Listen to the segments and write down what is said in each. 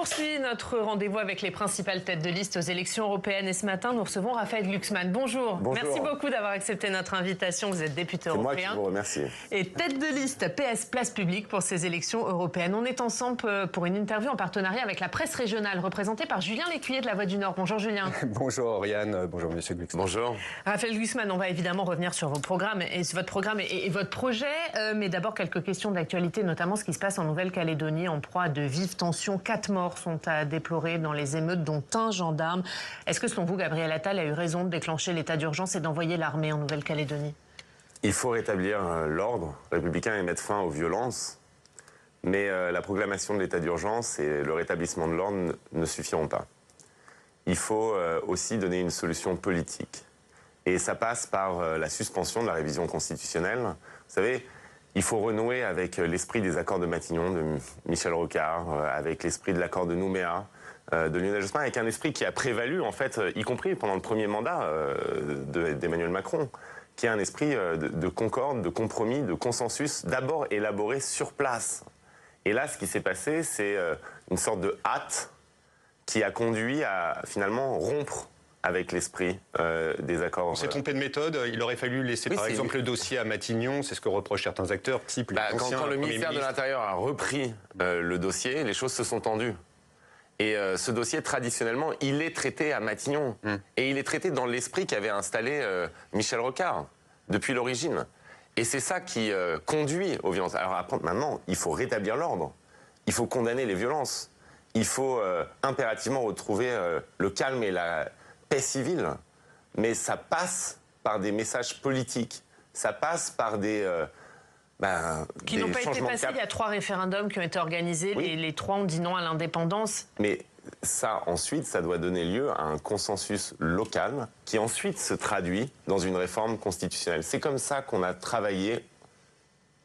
poursuit notre rendez-vous avec les principales têtes de liste aux élections européennes. Et ce matin, nous recevons Raphaël Glucksmann. Bonjour. Bonjour. Merci beaucoup d'avoir accepté notre invitation. Vous êtes député européen. C'est moi qui vous remercie. Et tête de liste PS Place Publique pour ces élections européennes. On est ensemble pour une interview en partenariat avec la presse régionale, représentée par Julien Lécuyer de La Voix du Nord. Bonjour Julien. Bonjour Oriane, bonjour Monsieur Glucksmann. Bonjour. Raphaël Glucksmann, on va évidemment revenir sur vos programmes et votre programme et votre projet. Mais d'abord, quelques questions d'actualité, notamment ce qui se passe en Nouvelle-Calédonie, en proie à de vives tensions. 4 morts sont à déplorer dans les émeutes, dont un gendarme. Est-ce que, selon vous, Gabriel Attal a eu raison de déclencher l'état d'urgence et d'envoyer l'armée en Nouvelle-Calédonie? Il faut rétablir l'ordre républicain et mettre fin aux violences. Mais la proclamation de l'état d'urgence et le rétablissement de l'ordre ne suffiront pas. Il faut aussi donner une solution politique. Et ça passe par la suspension de la révision constitutionnelle. Vous savez, il faut renouer avec l'esprit des accords de Matignon, de Michel Rocard, avec l'esprit de l'accord de Nouméa, de Lionel Jospin, avec un esprit qui a prévalu, en fait, y compris pendant le premier mandat d'Emmanuel Macron, qui est un esprit de concorde, de compromis, de consensus, d'abord élaboré sur place. Et là, ce qui s'est passé, c'est une sorte de hâte qui a conduit à, finalement, rompre avec l'esprit des accords. On s'est trompé de méthode, il aurait fallu laisser par exemple le dossier à Matignon, c'est ce que reprochent certains acteurs, type quand le ministère de l'Intérieur a repris le dossier, les choses se sont tendues. Et ce dossier, traditionnellement, il est traité à Matignon. Et il est traité dans l'esprit qu'avait installé Michel Rocard, depuis l'origine. Et c'est ça qui conduit aux violences. Alors après, maintenant, il faut rétablir l'ordre. Il faut condamner les violences. Il faut impérativement retrouver le calme et la paix civile, mais ça passe par des messages politiques, ça passe par des qui n'ont pas été passés. Il y a 3 référendums qui ont été organisés, oui. Les 3 ont dit non à l'indépendance. Mais ça, ensuite, ça doit donner lieu à un consensus local qui ensuite se traduit dans une réforme constitutionnelle. C'est comme ça qu'on a travaillé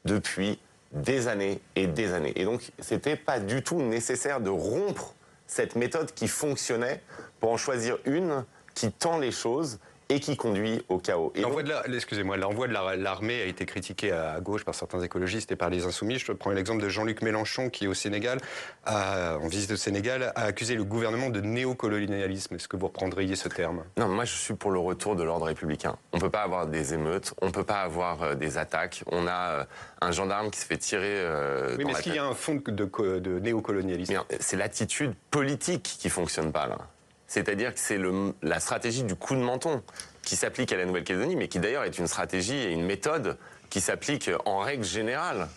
depuis des années et des années. Et donc, c'était pas du tout nécessaire de rompre cette méthode qui fonctionnait pour en choisir une qui tend les choses et qui conduit au chaos. L'envoi de l'armée a été critiqué à gauche par certains écologistes et par les insoumis. Je prends l'exemple de Jean-Luc Mélenchon qui, au Sénégal, en visite au Sénégal, a accusé le gouvernement de néocolonialisme. Est-ce que vous reprendriez ce terme? Non, moi je suis pour le retour de l'ordre républicain. On ne peut pas avoir des émeutes, on ne peut pas avoir des attaques. On a un gendarme qui se fait tirer oui, mais est-ce qu'il y a un fond de néocolonialisme? C'est l'attitude politique qui ne fonctionne pas, là. C'est-à-dire que c'est la stratégie du coup de menton qui s'applique à la Nouvelle-Calédonie, mais qui d'ailleurs est une stratégie et une méthode qui s'applique en règle générale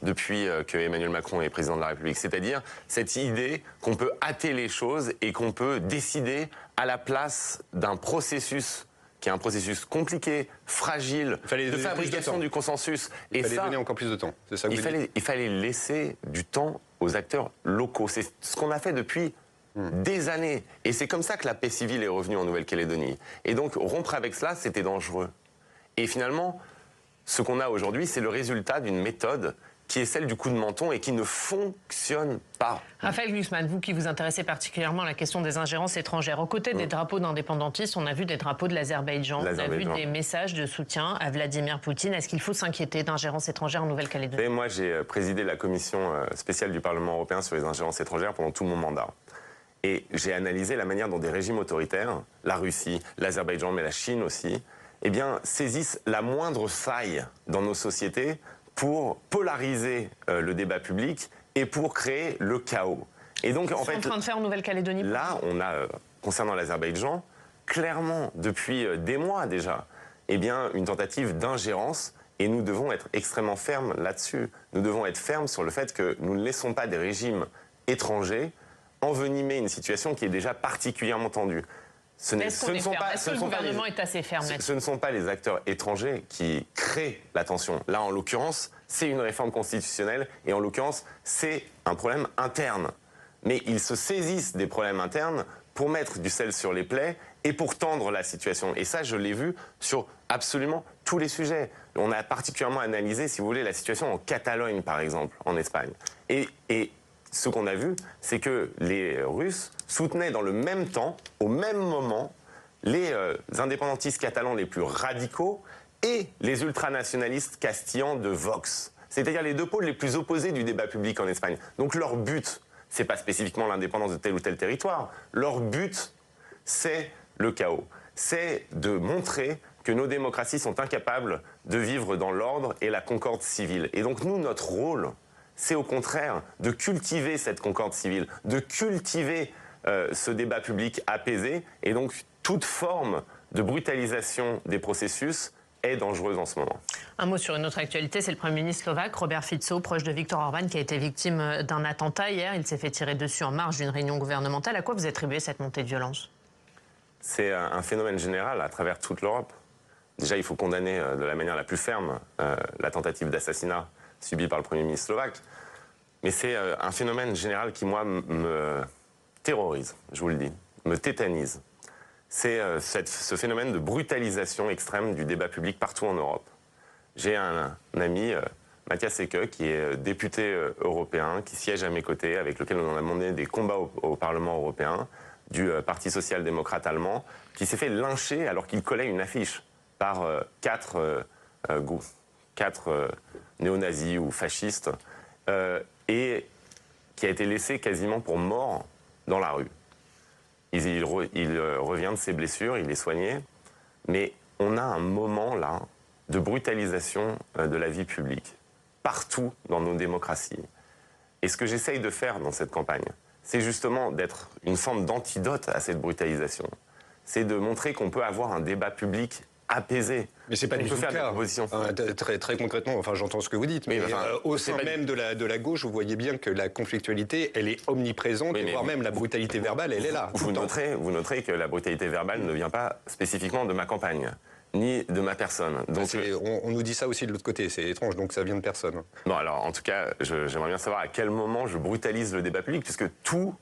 depuis que Emmanuel Macron est président de la République. C'est-à-dire cette idée qu'on peut hâter les choses et qu'on peut décider à la place d'un processus qui est un processus compliqué, fragile, de fabrication du consensus. Il fallait donner encore plus de temps. C'est ça que il fallait laisser du temps aux acteurs locaux. C'est ce qu'on a fait depuis des années. Et c'est comme ça que la paix civile est revenue en Nouvelle-Calédonie. Et donc, rompre avec cela, c'était dangereux. Et finalement, ce qu'on a aujourd'hui, c'est le résultat d'une méthode qui est celle du coup de menton et qui ne fonctionne pas. Raphaël Glucksmann, vous qui vous intéressez particulièrement à la question des ingérences étrangères, aux côtés des drapeaux d'indépendantistes, on a vu des drapeaux de l'Azerbaïdjan, on a vu des messages de soutien à Vladimir Poutine. Est-ce qu'il faut s'inquiéter d'ingérences étrangères en Nouvelle-Calédonie? Moi, j'ai présidé la commission spéciale du Parlement européen sur les ingérences étrangères pendant tout mon mandat. Et j'ai analysé la manière dont des régimes autoritaires, la Russie, l'Azerbaïdjan, mais la Chine aussi, eh bien, saisissent la moindre faille dans nos sociétés pour polariser le débat public et pour créer le chaos. Et donc, en fait, en train de faire en Nouvelle-Calédonie. Là, on a, concernant l'Azerbaïdjan, clairement, depuis des mois déjà, eh bien, une tentative d'ingérence. Et nous devons être extrêmement fermes là-dessus. Nous devons être fermes sur le fait que nous ne laissons pas des régimes étrangers envenimer une situation qui est déjà particulièrement tendue. Est-ce que le gouvernement est assez ferme là-dessus? Ce ne sont pas les acteurs étrangers qui créent la tension. Là, en l'occurrence, c'est une réforme constitutionnelle et en l'occurrence, c'est un problème interne. Mais ils se saisissent des problèmes internes pour mettre du sel sur les plaies et pour tendre la situation. Et ça, je l'ai vu sur absolument tous les sujets. On a particulièrement analysé, si vous voulez, la situation en Catalogne, par exemple, en Espagne. Et ce qu'on a vu, c'est que les Russes soutenaient dans le même temps, au même moment, les indépendantistes catalans les plus radicaux et les ultranationalistes castillans de Vox. C'est-à-dire les deux pôles les plus opposés du débat public en Espagne. Donc leur but, c'est pas spécifiquement l'indépendance de tel ou tel territoire. Leur but, c'est le chaos. C'est de montrer que nos démocraties sont incapables de vivre dans l'ordre et la concorde civile. Et donc nous, notre rôle, c'est au contraire de cultiver cette concorde civile, de cultiver ce débat public apaisé. Et donc toute forme de brutalisation des processus est dangereuse en ce moment. Un mot sur une autre actualité, c'est le Premier ministre slovaque, Robert Fico, proche de Viktor Orban, qui a été victime d'un attentat hier. Il s'est fait tirer dessus en marge d'une réunion gouvernementale. À quoi vous attribuez cette montée de violence? C'est un phénomène général à travers toute l'Europe. Déjà, il faut condamner de la manière la plus ferme la tentative d'assassinat subie par le Premier ministre slovaque. Mais c'est un phénomène général qui, moi, me terrorise, je vous le dis, me tétanise. C'est ce phénomène de brutalisation extrême du débat public partout en Europe. J'ai un ami, Matthias Ecke, qui est député européen, qui siège à mes côtés, avec lequel on a mené des combats au Parlement européen, du Parti social-démocrate allemand, qui s'est fait lyncher alors qu'il collait une affiche par quatre néo-nazis ou fascistes, et qui a été laissé quasiment pour mort dans la rue. Il revient de ses blessures, il est soigné, mais on a un moment là de brutalisation de la vie publique, partout dans nos démocraties. Et ce que j'essaye de faire dans cette campagne, c'est justement d'être une forme d'antidote à cette brutalisation. C'est de montrer qu'on peut avoir un débat public apaisé. Mais c'est pas du tout le cas. Très concrètement, enfin j'entends ce que vous dites, mais au sein même de la gauche, vous voyez bien que la conflictualité, elle est omniprésente, voire même la brutalité verbale, elle est là. Vous noterez que la brutalité verbale ne vient pas spécifiquement de ma campagne, ni de ma personne. Donc, on nous dit ça aussi de l'autre côté, c'est étrange, donc ça vient de personne. Non, alors en tout cas, j'aimerais bien savoir à quel moment je brutalise le débat public, puisque tout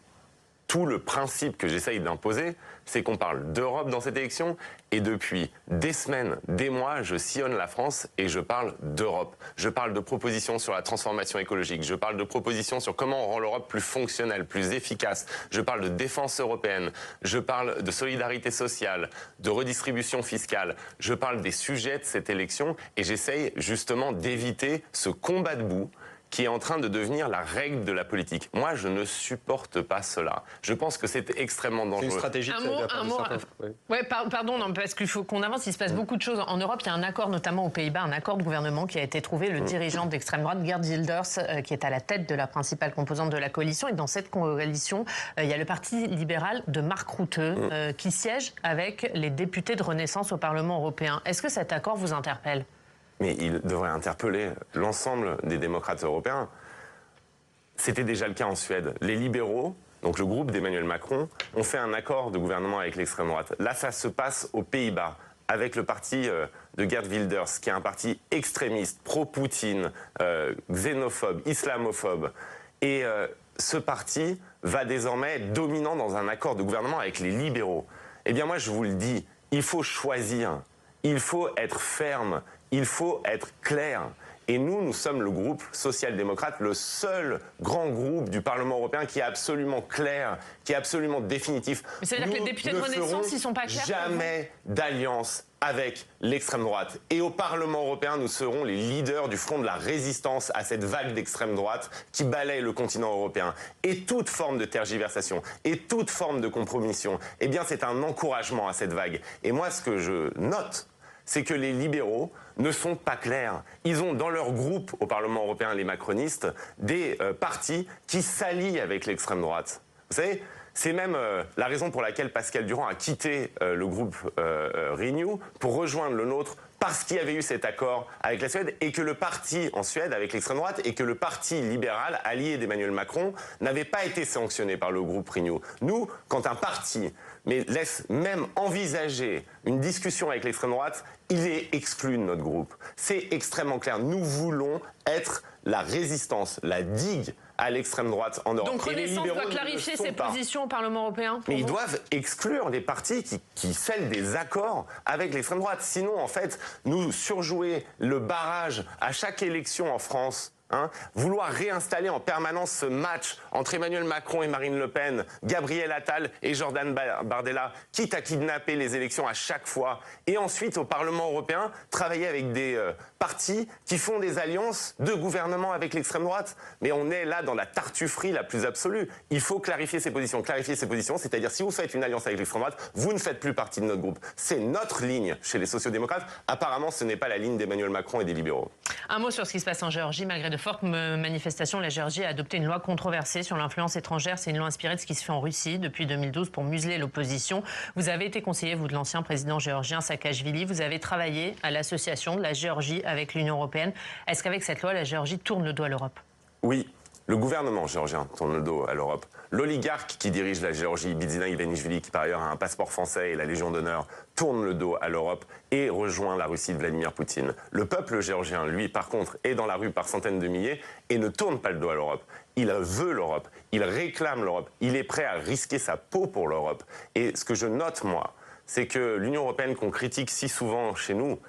le principe que j'essaye d'imposer, c'est qu'on parle d'Europe dans cette élection, et depuis des semaines, des mois, je sillonne la France et je parle d'Europe. Je parle de propositions sur la transformation écologique, je parle de propositions sur comment on rend l'Europe plus fonctionnelle, plus efficace, je parle de défense européenne, je parle de solidarité sociale, de redistribution fiscale, je parle des sujets de cette élection, et j'essaye justement d'éviter ce combat de boue qui est en train de devenir la règle de la politique. Moi, je ne supporte pas cela. Je pense que c'est extrêmement dangereux. C'est une stratégie de pardon, non, parce qu'il faut qu'on avance. Il se passe beaucoup de choses en Europe. Il y a un accord, notamment aux Pays-Bas, un accord de gouvernement qui a été trouvé. Le dirigeant d'extrême droite, Geert Wilders, qui est à la tête de la principale composante de la coalition. Et dans cette coalition, il y a le Parti libéral de Mark Rutte qui siège avec les députés de Renaissance au Parlement européen. Est-ce que cet accord vous interpelle ? Mais il devrait interpeller l'ensemble des démocrates européens. C'était déjà le cas en Suède. Les libéraux, donc le groupe d'Emmanuel Macron, ont fait un accord de gouvernement avec l'extrême droite. Là, ça se passe aux Pays-Bas, avec le parti de Geert Wilders, qui est un parti extrémiste, pro-Poutine, xénophobe, islamophobe. Et ce parti va désormais être dominant dans un accord de gouvernement avec les libéraux. Eh bien moi, je vous le dis, il faut choisir, il faut être ferme, il faut être clair. Et nous sommes le groupe social-démocrate, le seul grand groupe du Parlement européen qui est absolument clair, qui est absolument définitif. Mais ça veut dire que les députés de Renaissance, ils sont pas clairs? Jamais d'alliance avec l'extrême droite. Et au Parlement européen, nous serons les leaders du front de la résistance à cette vague d'extrême droite qui balaye le continent européen. Et toute forme de tergiversation, et toute forme de compromission, eh bien c'est un encouragement à cette vague. Et moi, ce que je note, c'est que les libéraux ne sont pas clairs. Ils ont dans leur groupe au Parlement européen, les macronistes, des partis qui s'allient avec l'extrême droite. Vous savez, c'est même la raison pour laquelle Pascal Durand a quitté le groupe Renew pour rejoindre le nôtre, parce qu'il y avait eu cet accord avec la Suède et que le parti en Suède avec l'extrême droite et que le parti libéral allié d'Emmanuel Macron n'avait pas été sanctionné par le groupe Renew. Nous, quand un parti laisse même envisager une discussion avec l'extrême droite, il est exclu de notre groupe. C'est extrêmement clair. Nous voulons être la résistance, la digue à l'extrême droite en Europe. Donc Renaissance doit clarifier ses positions au Parlement européen. Mais ils doivent exclure les partis qui scellent des accords avec l'extrême droite. Sinon, en fait, nous surjouer le barrage à chaque élection en France Vouloir réinstaller en permanence ce match entre Emmanuel Macron et Marine Le Pen, Gabriel Attal et Jordan Bardella, quitte à kidnapper les élections à chaque fois, et ensuite au Parlement européen, travailler avec des partis qui font des alliances de gouvernement avec l'extrême droite. Mais on est là dans la tartufferie la plus absolue. Il faut clarifier ses positions. Clarifier ses positions, c'est-à-dire si vous faites une alliance avec l'extrême droite, vous ne faites plus partie de notre groupe. C'est notre ligne chez les sociodémocrates. Apparemment, ce n'est pas la ligne d'Emmanuel Macron et des libéraux. Un mot sur ce qui se passe en Géorgie. Malgré de fortes manifestations, la Géorgie a adopté une loi controversée sur l'influence étrangère. C'est une loi inspirée de ce qui se fait en Russie depuis 2012 pour museler l'opposition. Vous avez été conseiller, vous, de l'ancien président géorgien Saakashvili. Vous avez travaillé à l'association de la Géorgie avec l'Union européenne. Est-ce qu'avec cette loi, la Géorgie tourne le dos à l'Europe? Oui. Le gouvernement géorgien tourne le dos à l'Europe. L'oligarque qui dirige la Géorgie, Bidzina Ivanishvili, qui par ailleurs a un passeport français et la Légion d'honneur, tourne le dos à l'Europe et rejoint la Russie de Vladimir Poutine. Le peuple géorgien, lui, par contre, est dans la rue par centaines de milliers et ne tourne pas le dos à l'Europe. Il veut l'Europe, il réclame l'Europe, il est prêt à risquer sa peau pour l'Europe. Et ce que je note, moi, c'est que l'Union européenne qu'on critique si souvent chez nous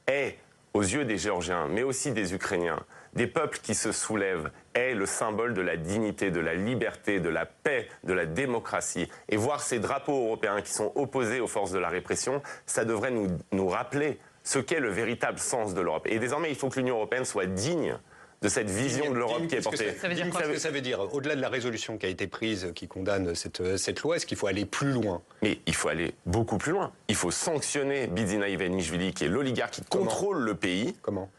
est, aux yeux des Géorgiens, mais aussi des Ukrainiens, des peuples qui se soulèvent, est le symbole de la dignité, de la liberté, de la paix, de la démocratie. Et voir ces drapeaux européens qui sont opposés aux forces de la répression, ça devrait nous rappeler ce qu'est le véritable sens de l'Europe. Et désormais, il faut que l'Union européenne soit digne de cette vision de l'Europe qui est portée. Qu'est-ce que ça veut dire? Au-delà de la résolution qui a été prise, qui condamne cette loi, est-ce qu'il faut aller plus loin? Mais il faut aller beaucoup plus loin. Il faut sanctionner Bidzina Ivanishvili, qui est l'oligarque qui contrôle le pays. Comment?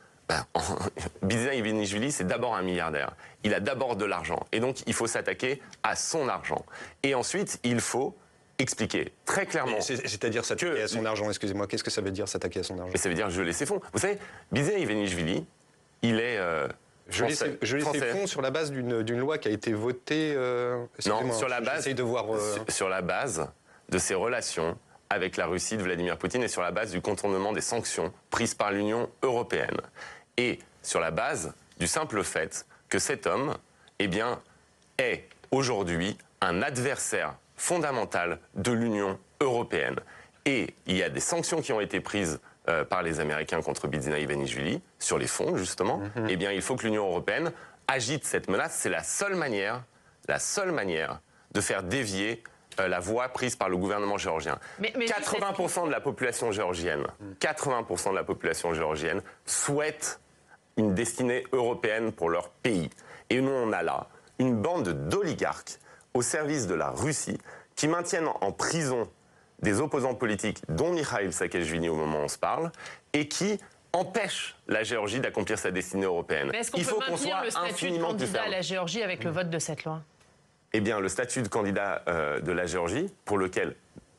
Bidzina Ivanishvili, c'est d'abord un milliardaire. Il a d'abord de l'argent. Et donc, il faut s'attaquer à son argent. Et ensuite, il faut expliquer très clairement... C'est-à-dire s'attaquer à son argent, excusez-moi. Qu'est-ce que ça veut dire, s'attaquer à son argent? Mais ça veut dire geler ses fonds. Vous savez, Bidzina Ivanishvili, il est... geler ses fonds sur la base d'une loi qui a été votée... non, sur la base... Sur la base de ses relations avec la Russie de Vladimir Poutine et sur la base du contournement des sanctions prises par l'Union européenne. Et sur la base du simple fait que cet homme, eh bien, est aujourd'hui un adversaire fondamental de l'Union européenne. Et il y a des sanctions qui ont été prises par les Américains contre Bidzina Ivanishvili, sur les fonds, justement. Eh bien, il faut que l'Union européenne agite cette menace. C'est la seule manière de faire dévier la voie prise par le gouvernement géorgien. Mais 80% de la population géorgienne, 80% de la population géorgienne souhaite une destinée européenne pour leur pays. Et nous, on a là une bande d'oligarques au service de la Russie qui maintiennent en prison des opposants politiques, dont Mikhail Saakashvili au moment où on se parle, et qui empêchent la Géorgie d'accomplir sa destinée européenne. Mais est-ce qu'on peut maintenir le statut de candidat à la Géorgie avec le vote de cette loi? Eh bien, le statut de candidat de la Géorgie, pour lequel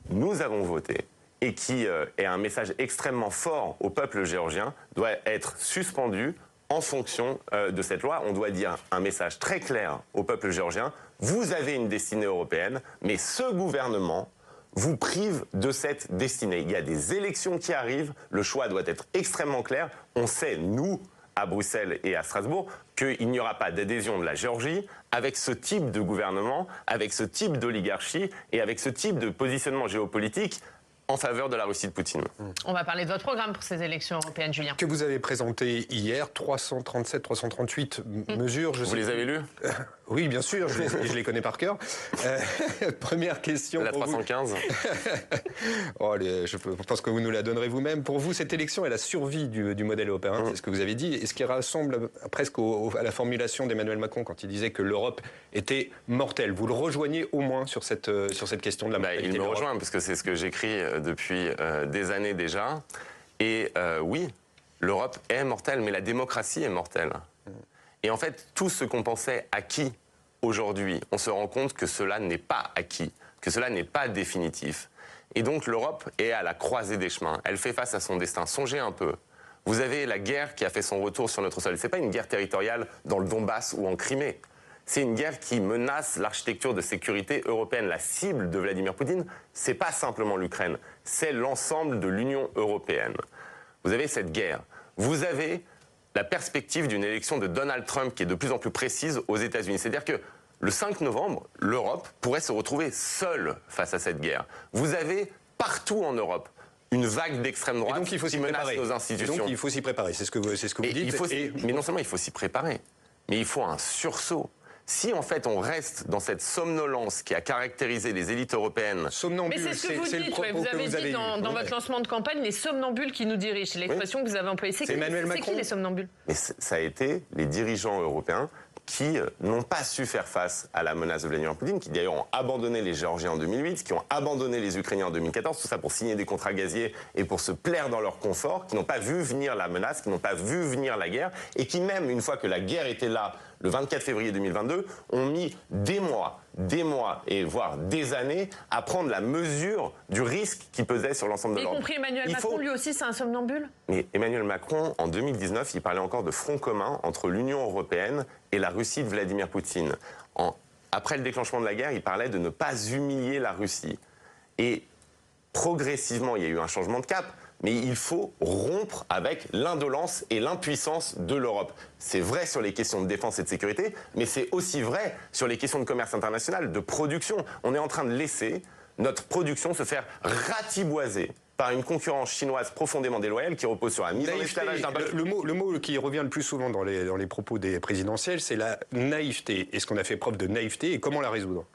nous avons voté, et qui est un message extrêmement fort au peuple géorgien, doit être suspendu en fonction de cette loi. On doit dire un message très clair au peuple géorgien. Vous avez une destinée européenne, mais ce gouvernement vous prive de cette destinée. Il y a des élections qui arrivent, le choix doit être extrêmement clair. On sait, nous, à Bruxelles et à Strasbourg, qu'il n'y aura pas d'adhésion de la Géorgie avec ce type de gouvernement, avec ce type d'oligarchie et avec ce type de positionnement géopolitique en faveur de la Russie de Poutine. On va parler de votre programme pour ces élections européennes, Julien. Que vous avez présenté hier, 337, 338 mesures. Vous les avez lues? Oui, bien sûr, je les connais par cœur. Première question. La 315 je pense que vous nous la donnerez vous-même. Pour vous, cette élection est la survie du modèle européen, c'est ce que vous avez dit, et ce qui rassemble presque à la formulation d'Emmanuel Macron quand il disait que l'Europe était mortelle. Vous le rejoignez au moins sur cette question de la mortalité. Il me rejoint, parce que c'est ce que j'écris depuis des années déjà. Et oui, l'Europe est mortelle, mais la démocratie est mortelle. Et en fait, tout ce qu'on pensait acquis aujourd'hui, on se rend compte que cela n'est pas acquis, que cela n'est pas définitif. Et donc l'Europe est à la croisée des chemins. Elle fait face à son destin. Songez un peu. Vous avez la guerre qui a fait son retour sur notre sol. Ce n'est pas une guerre territoriale dans le Donbass ou en Crimée. C'est une guerre qui menace l'architecture de sécurité européenne. La cible de Vladimir Poutine, ce n'est pas simplement l'Ukraine, c'est l'ensemble de l'Union européenne. Vous avez cette guerre. Vous avez la perspective d'une élection de Donald Trump qui est de plus en plus précise aux États-Unis. C'est-à-dire que le 5 novembre, l'Europe pourrait se retrouver seule face à cette guerre. Vous avez partout en Europe une vague d'extrême droite qui menace nos institutions. Et donc il faut s'y préparer, c'est ce que vous dites. Mais non seulement il faut s'y préparer, mais il faut un sursaut. Si en fait on reste dans cette somnolence qui a caractérisé les élites européennes... Mais c'est ce que vous dites, vous avez dit dans votre lancement de campagne, les somnambules qui nous dirigent. C'est l'expression que vous avez employée. C'est Emmanuel Macron. C'est qui les somnambules? Mais ça a été les dirigeants européens qui n'ont pas su faire face à la menace de Vladimir Poutine, qui d'ailleurs ont abandonné les Géorgiens en 2008, qui ont abandonné les Ukrainiens en 2014, tout ça pour signer des contrats gaziers et pour se plaire dans leur confort, qui n'ont pas vu venir la menace, qui n'ont pas vu venir la guerre, et qui même, une fois que la guerre était là, le 24 février 2022, ont mis des mois et voire des années à prendre la mesure du risque qui pesait sur l'ensemble de l'ordre. Y compris Emmanuel Macron, lui aussi, c'est un somnambule? Mais Emmanuel Macron, en 2019, il parlait encore de front commun entre l'Union européenne et la Russie de Vladimir Poutine. Après le déclenchement de la guerre, il parlait de ne pas humilier la Russie. Et progressivement, il y a eu un changement de cap. Mais il faut rompre avec l'indolence et l'impuissance de l'Europe. C'est vrai sur les questions de défense et de sécurité, mais c'est aussi vrai sur les questions de commerce international, de production. On est en train de laisser notre production se faire ratiboiser par une concurrence chinoise profondément déloyale qui repose sur la mise en esclavage d'un peuple. Le mot qui revient le plus souvent dans les propos des présidentielles, c'est la naïveté. Est-ce qu'on a fait preuve de naïveté et comment la résoudre?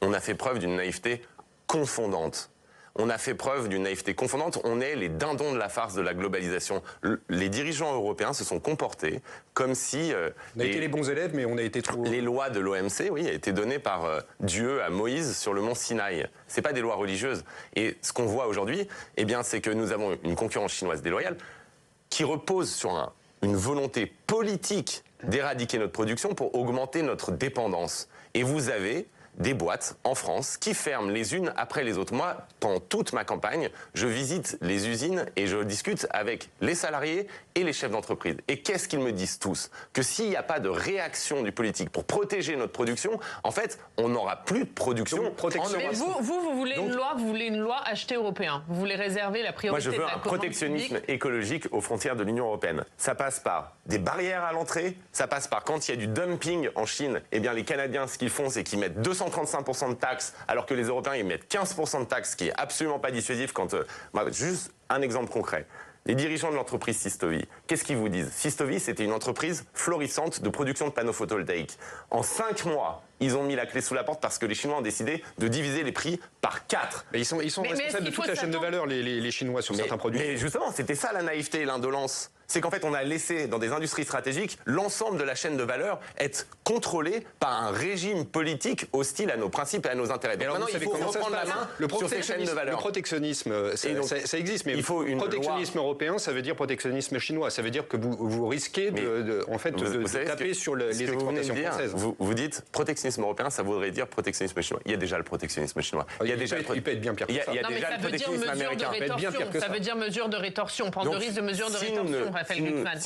On a fait preuve d'une naïveté confondante. On a fait preuve d'une naïveté confondante. On est les dindons de la farce de la globalisation. Les dirigeants européens se sont comportés comme si... on a été les bons élèves, mais on a été trop... Les lois de l'OMC, oui, ont été données par Dieu à Moïse sur le mont Sinaï. Ce n'est pas des lois religieuses. Et ce qu'on voit aujourd'hui, eh bien, c'est que nous avons une concurrence chinoise déloyale qui repose sur une volonté politique d'éradiquer notre production pour augmenter notre dépendance. Et vous avez des boîtes en France qui ferment les unes après les autres. Moi, pendant toute ma campagne, je visite les usines et je discute avec les salariés et les chefs d'entreprise. Et qu'est-ce qu'ils me disent tous? Que s'il n'y a pas de réaction du politique pour protéger notre production, en fait, on n'aura plus de production. Mais vous voulez une loi achetée européen. Vous voulez réserver la priorité. Moi, je veux un protectionnisme écologique aux frontières de l'Union européenne. Ça passe par des barrières à l'entrée, ça passe par quand il y a du dumping en Chine, eh bien les Canadiens, ce qu'ils font, c'est qu'ils mettent 235% de taxes, alors que les Européens, ils mettent 15% de taxes, ce qui est absolument pas dissuasif quand... juste un exemple concret. Les dirigeants de l'entreprise Systovi, qu'est-ce qu'ils vous disent? Systovi, c'était une entreprise florissante de production de panneaux photovoltaïques. En 5 mois, ils ont mis la clé sous la porte parce que les Chinois ont décidé de diviser les prix par 4. Mais ils sont responsables de toute la chaîne de valeur, les Chinois, sur certains produits. Mais justement, c'était ça la naïveté et l'indolence. C'est qu'en fait, on a laissé dans des industries stratégiques l'ensemble de la chaîne de valeur être contrôlée par un régime politique hostile à nos principes et à nos intérêts. Donc maintenant, il faut reprendre la main sur ces chaînes de valeur. Le protectionnisme, ça existe, mais protectionnisme européen, ça veut dire protectionnisme chinois. Ça veut dire que vous risquez de taper sur les exportations françaises. Vous dites protectionnisme européen, ça voudrait dire protectionnisme chinois. Il y a déjà le protectionnisme chinois. Il peut être bien pire que ça. Il y a déjà le protectionnisme américain. Ça veut dire mesure de rétorsion, prendre le risque de mesure de rétorsion.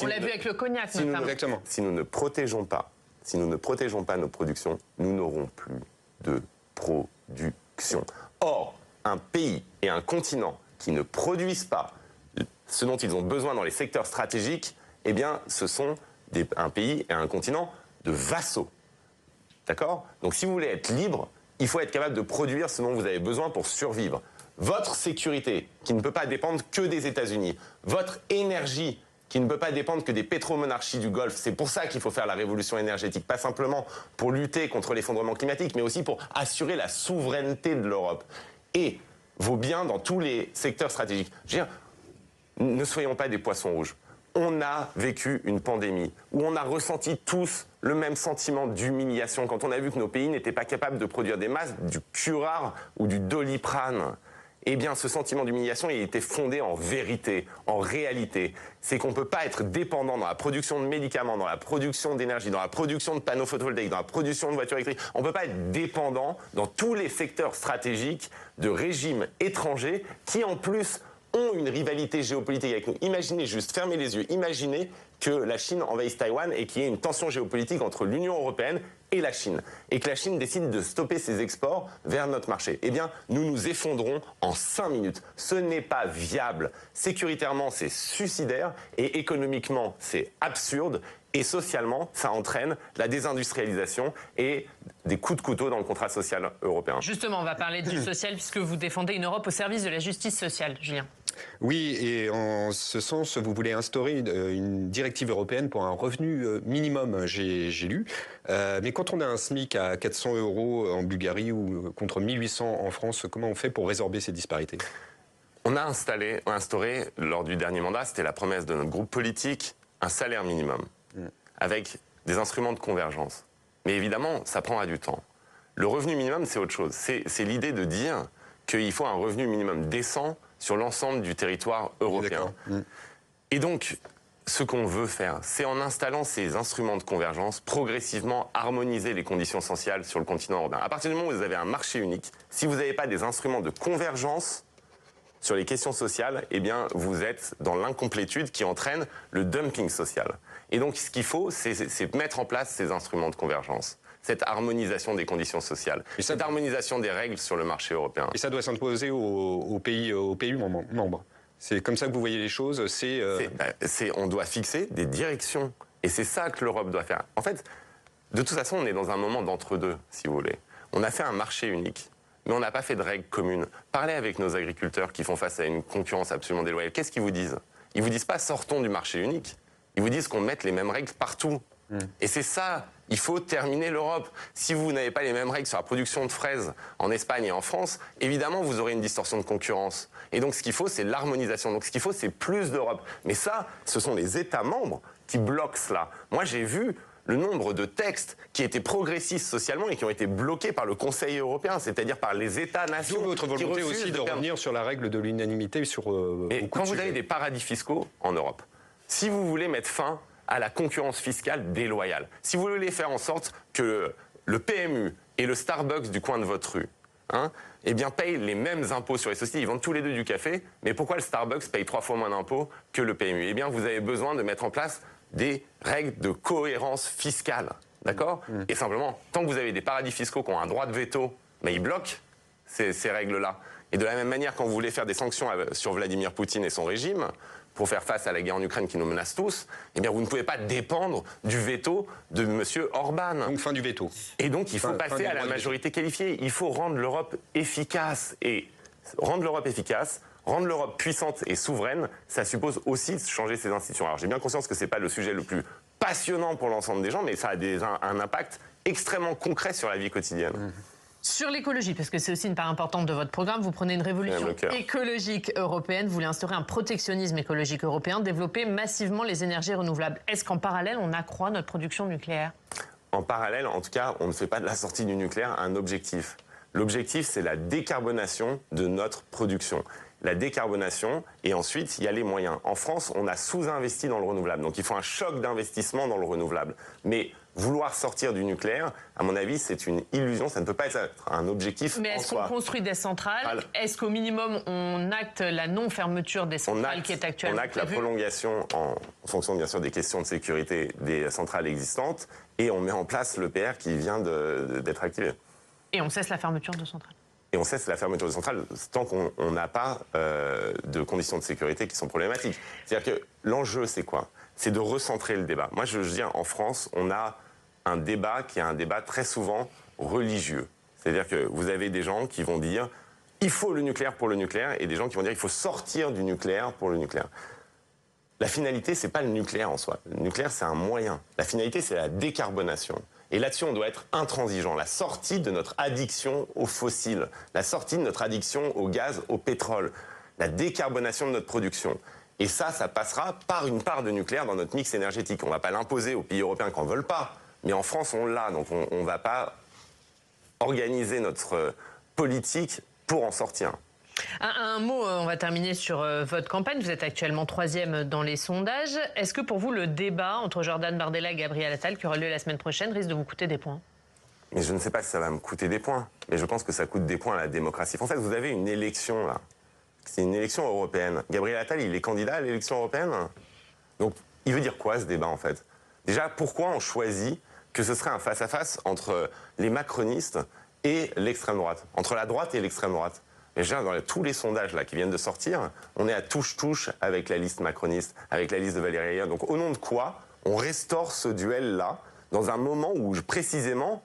On l'a vu avec le cognac, notamment. Exactement. Si nous ne protégeons pas nos productions, nous n'aurons plus de production. Or, un pays et un continent qui ne produisent pas ce dont ils ont besoin dans les secteurs stratégiques, eh bien, ce sont un pays et un continent de vassaux. D'accord? Donc, si vous voulez être libre, il faut être capable de produire ce dont vous avez besoin pour survivre. Votre sécurité, qui ne peut pas dépendre que des États-Unis, votre énergie, qui ne peut pas dépendre que des pétromonarchies du Golfe. C'est pour ça qu'il faut faire la révolution énergétique, pas simplement pour lutter contre l'effondrement climatique, mais aussi pour assurer la souveraineté de l'Europe. Et vos biens dans tous les secteurs stratégiques. Je veux dire, ne soyons pas des poissons rouges. On a vécu une pandémie où on a ressenti tous le même sentiment d'humiliation quand on a vu que nos pays n'étaient pas capables de produire des masques, du Curare ou du Doliprane. Eh bien, ce sentiment d'humiliation, il était fondé en vérité, en réalité. C'est qu'on ne peut pas être dépendant dans la production de médicaments, dans la production d'énergie, dans la production de panneaux photovoltaïques, dans la production de voitures électriques. On ne peut pas être dépendant dans tous les secteurs stratégiques de régimes étrangers qui, en plus, ont une rivalité géopolitique avec nous. Imaginez juste, fermez les yeux, imaginez que la Chine envahisse Taïwan et qu'il y ait une tension géopolitique entre l'Union européenne et la Chine, et que la Chine décide de stopper ses exports vers notre marché. Eh bien, nous nous effondrons en 5 minutes. Ce n'est pas viable. Sécuritairement, c'est suicidaire, et économiquement, c'est absurde, et socialement, ça entraîne la désindustrialisation et des coups de couteau dans le contrat social européen. Justement, on va parler du social, puisque vous défendez une Europe au service de la justice sociale, Julien. Oui, et en ce sens, vous voulez instaurer une directive européenne pour un revenu minimum, j'ai lu. Mais quand on a un SMIC à 400 € en Bulgarie ou contre 1800 en France, comment on fait pour résorber ces disparités? On a instauré, lors du dernier mandat, c'était la promesse de notre groupe politique, un salaire minimum, avec des instruments de convergence. Mais évidemment, ça prendra du temps. Le revenu minimum, c'est autre chose. C'est l'idée de dire qu'il faut un revenu minimum décent sur l'ensemble du territoire européen. Et donc, ce qu'on veut faire, c'est en installant ces instruments de convergence, progressivement harmoniser les conditions sociales sur le continent européen. À partir du moment où vous avez un marché unique, si vous n'avez pas des instruments de convergence sur les questions sociales, eh bien, vous êtes dans l'incomplétude qui entraîne le dumping social. Et donc, ce qu'il faut, c'est mettre en place ces instruments de convergence, cette harmonisation des conditions sociales, cette harmonisation des règles sur le marché européen. Et ça doit s'imposer aux pays membres. C'est comme ça que vous voyez les choses. On doit fixer des directions. Et c'est ça que l'Europe doit faire. En fait, de toute façon, on est dans un moment d'entre-deux, si vous voulez. On a fait un marché unique, mais on n'a pas fait de règles communes. Parlez avec nos agriculteurs qui font face à une concurrence absolument déloyale. Qu'est-ce qu'ils vous disent? Ils vous disent pas sortons du marché unique. Ils vous disent qu'on mette les mêmes règles partout. Et c'est ça, il faut terminer l'Europe. Si vous n'avez pas les mêmes règles sur la production de fraises en Espagne et en France, évidemment, vous aurez une distorsion de concurrence. Et donc, ce qu'il faut, c'est l'harmonisation. Donc, ce qu'il faut, c'est plus d'Europe. Mais ça, ce sont les États membres qui bloquent cela. Moi, j'ai vu le nombre de textes qui étaient progressistes socialement et qui ont été bloqués par le Conseil européen, c'est-à-dire par les États-nations. D'où votre volonté aussi de revenir sur la règle de l'unanimité sur Et quand vous avez des paradis fiscaux en Europe, si vous voulez mettre fin à la concurrence fiscale déloyale, si vous voulez faire en sorte que le PMU et le Starbucks du coin de votre rue, eh bien, payent les mêmes impôts sur les sociétés. Ils vendent tous les deux du café, mais pourquoi le Starbucks paye 3 fois moins d'impôts que le PMU? Eh bien, vous avez besoin de mettre en place des règles de cohérence fiscale, d'accord? Et simplement, tant que vous avez des paradis fiscaux qui ont un droit de veto, mais ils bloquent ces règles-là. Et de la même manière, quand vous voulez faire des sanctions sur Vladimir Poutine et son régime, pour faire face à la guerre en Ukraine qui nous menace tous, eh bien, vous ne pouvez pas dépendre du veto de M. Orban. Donc, fin du veto. Et donc, il faut passer à la majorité qualifiée. Il faut rendre l'Europe efficace. Et rendre l'Europe efficace, rendre l'Europe puissante et souveraine, ça suppose aussi de changer ses institutions. Alors, j'ai bien conscience que ce n'est pas le sujet le plus passionnant pour l'ensemble des gens, mais ça a un impact extrêmement concret sur la vie quotidienne. Sur l'écologie, parce que c'est aussi une part importante de votre programme, vous prenez une révolution écologique européenne, vous voulez instaurer un protectionnisme écologique européen, développer massivement les énergies renouvelables. Est-ce qu'en parallèle, on accroît notre production nucléaire? En parallèle, en tout cas, on ne fait pas de la sortie du nucléaire un objectif. L'objectif, c'est la décarbonation de notre production. La décarbonation, et ensuite, il y a les moyens. En France, on a sous-investi dans le renouvelable, donc il faut un choc d'investissement dans le renouvelable. Mais vouloir sortir du nucléaire, à mon avis, c'est une illusion, ça ne peut pas être un objectif en soi. Mais est-ce qu'on construit des centrales? Est-ce qu'au minimum, on acte la non-fermeture des centrales qui est actuellement prévue? On acte la prolongation en fonction, bien sûr, des questions de sécurité des centrales existantes, et on met en place l'EPR qui vient d'être activé. Et on cesse la fermeture de centrales? Et on cesse la fermeture de centrales tant qu'on n'a pas de conditions de sécurité qui sont problématiques. C'est-à-dire que l'enjeu, c'est quoi? C'est de recentrer le débat. Moi, je veux dire, en France, on a un débat qui est un débat très souvent religieux. C'est-à-dire que vous avez des gens qui vont dire « il faut le nucléaire pour le nucléaire » et des gens qui vont dire « il faut sortir du nucléaire pour le nucléaire ». La finalité, c'est pas le nucléaire en soi. Le nucléaire, c'est un moyen. La finalité, c'est la décarbonation. Et là-dessus, on doit être intransigeant. La sortie de notre addiction aux fossiles, la sortie de notre addiction au gaz, au pétrole, la décarbonation de notre production. Et ça passera par une part de nucléaire dans notre mix énergétique. On ne va pas l'imposer aux pays européens qui n'en veulent pas. Mais en France, on l'a. Donc on ne va pas organiser notre politique pour en sortir. Un mot, on va terminer sur votre campagne. Vous êtes actuellement 3e dans les sondages. Est-ce que pour vous, le débat entre Jordan Bardella et Gabriel Attal, qui aura lieu la semaine prochaine, risque de vous coûter des points? Mais je ne sais pas si ça va me coûter des points. Mais je pense que ça coûte des points à la démocratie française. Vous avez une élection, là. C'est une élection européenne. Gabriel Attal, il est candidat à l'élection européenne. Donc, il veut dire quoi, ce débat, en fait? Déjà, pourquoi on choisit que ce serait un face-à-face entre les macronistes et l'extrême droite? Entre la droite et l'extrême droite? Mais dans tous les sondages là, qui viennent de sortir, on est à touche-touche avec la liste macroniste, avec la liste de Valérie Pécresse. Donc au nom de quoi on restaure ce duel-là dans un moment où précisément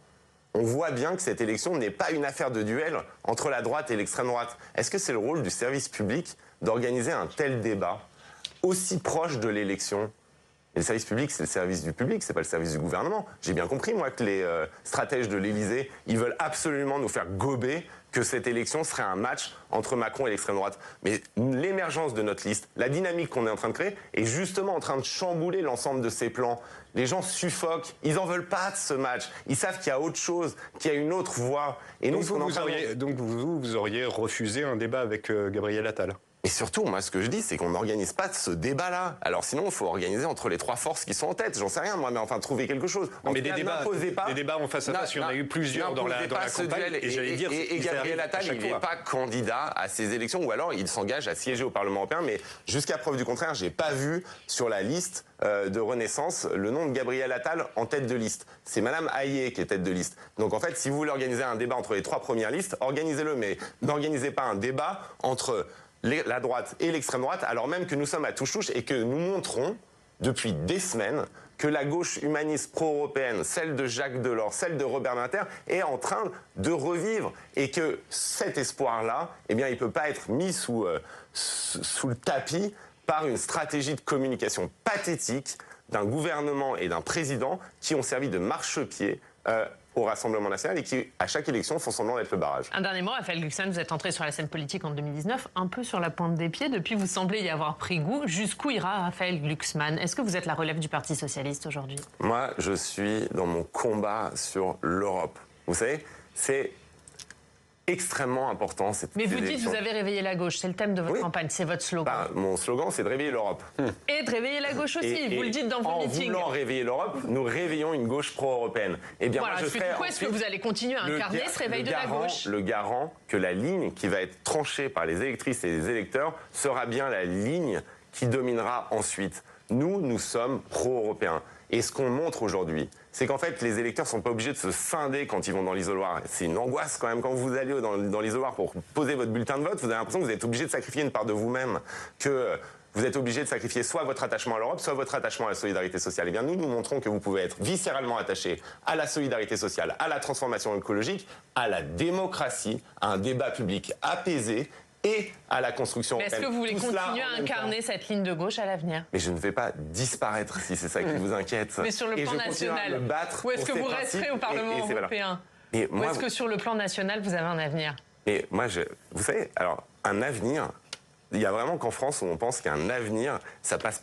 on voit bien que cette élection n'est pas une affaire de duel entre la droite et l'extrême droite. Est-ce que c'est le rôle du service public d'organiser un tel débat aussi proche de l'élection ? Et le service public, c'est le service du public, c'est pas le service du gouvernement. J'ai bien compris, moi, que les stratèges de l'Élysée, ils veulent absolument nous faire gober que cette élection serait un match entre Macron et l'extrême droite. Mais l'émergence de notre liste, la dynamique qu'on est en train de créer, est justement en train de chambouler l'ensemble de ces plans. Les gens suffoquent, ils en veulent pas de ce match. Ils savent qu'il y a autre chose, qu'il y a une autre voie. Et nous, donc vous auriez refusé un débat avec Gabriel Attal? Et surtout, moi, ce que je dis, c'est qu'on n'organise pas ce débat-là. Alors sinon, il faut organiser entre les trois forces qui sont en tête. J'en sais rien, moi, mais enfin, trouver quelque chose. Mais des débats en face à face, il y en a eu plusieurs dans la campagne. Et Gabriel Attal, il n'est pas candidat à ces élections, ou alors il s'engage à siéger au Parlement européen. Mais jusqu'à preuve du contraire, j'ai pas vu sur la liste de Renaissance le nom de Gabriel Attal en tête de liste. C'est Madame Hayé qui est tête de liste. Donc en fait, si vous voulez organiser un débat entre les trois premières listes, organisez-le, mais n'organisez pas un débat entre la droite et l'extrême droite, alors même que nous sommes à touche-touche et que nous montrons depuis des semaines que la gauche humaniste pro-européenne, celle de Jacques Delors, celle de Robert Badinter, est en train de revivre et que cet espoir-là, eh bien, il ne peut pas être mis sous le tapis par une stratégie de communication pathétique d'un gouvernement et d'un président qui ont servi de marchepied au Rassemblement national et qui, à chaque élection, font semblant d'être le barrage. Un dernier mot, Raphaël Glucksmann, vous êtes entré sur la scène politique en 2019, un peu sur la pointe des pieds. Depuis, vous semblez y avoir pris goût. Jusqu'où ira Raphaël Glucksmann? Est-ce que vous êtes la relève du Parti socialiste aujourd'hui? Moi, je suis dans mon combat sur l'Europe. Vous savez, c'est extrêmement important. Mais vous dites que vous avez réveillé la gauche, c'est le thème de votre campagne, c'est votre slogan. Mon slogan, c'est de réveiller l'Europe. Et de réveiller la gauche aussi, vous le dites dans vos meetings. En voulant réveiller l'Europe, nous réveillons une gauche pro-européenne. Eh bien, voilà, pourquoi est-ce que vous allez continuer à incarner ce réveil de la gauche? Le garant que la ligne qui va être tranchée par les électrices et les électeurs sera bien la ligne qui dominera ensuite. Nous sommes pro-européens. Et ce qu'on montre aujourd'hui, c'est qu'en fait, les électeurs ne sont pas obligés de se scinder quand ils vont dans l'isoloir. C'est une angoisse quand même quand vous allez dans l'isoloir pour poser votre bulletin de vote. Vous avez l'impression que vous êtes obligé de sacrifier une part de vous-même, que vous êtes obligé de sacrifier soit votre attachement à l'Europe, soit votre attachement à la solidarité sociale. Eh bien, nous montrons que vous pouvez être viscéralement attaché à la solidarité sociale, à la transformation écologique, à la démocratie, à un débat public apaisé et à la construction européenne. Est-ce que vous voulez continuer à incarner cette ligne de gauche à l'avenir? Mais je ne vais pas disparaître si c'est ça qui vous inquiète. Mais sur le plan national, où est-ce que vous resterez au Parlement européen? Ou est-ce que sur le plan national, vous avez un avenir? Et moi, vous savez, alors, un avenir, il y a vraiment qu'en France où on pense qu'un avenir, ça passe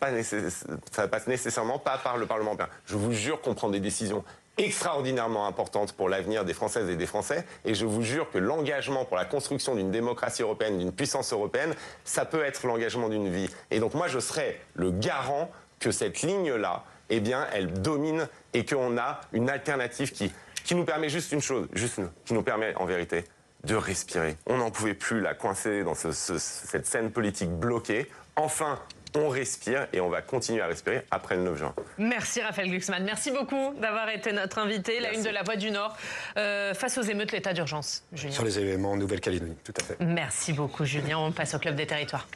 nécessairement pas par le Parlement européen. Je vous jure qu'on prend des décisions extraordinairement importante pour l'avenir des Françaises et des Français. Et je vous jure que l'engagement pour la construction d'une démocratie européenne, d'une puissance européenne, ça peut être l'engagement d'une vie. Et donc moi, je serai le garant que cette ligne-là, eh bien, elle domine et qu'on a une alternative qui nous permet juste une chose, qui nous permet en vérité de respirer. On n'en pouvait plus là, coincé dans cette scène politique bloquée. Enfin, on respire et on va continuer à respirer après le 9 juin. Merci Raphaël Glucksmann. Merci beaucoup d'avoir été notre invité. La une de La Voix du Nord face aux émeutes, l'état d'urgence. Sur les événements en Nouvelle-Calédonie, tout à fait. Merci beaucoup Julien. On passe au Club des Territoires.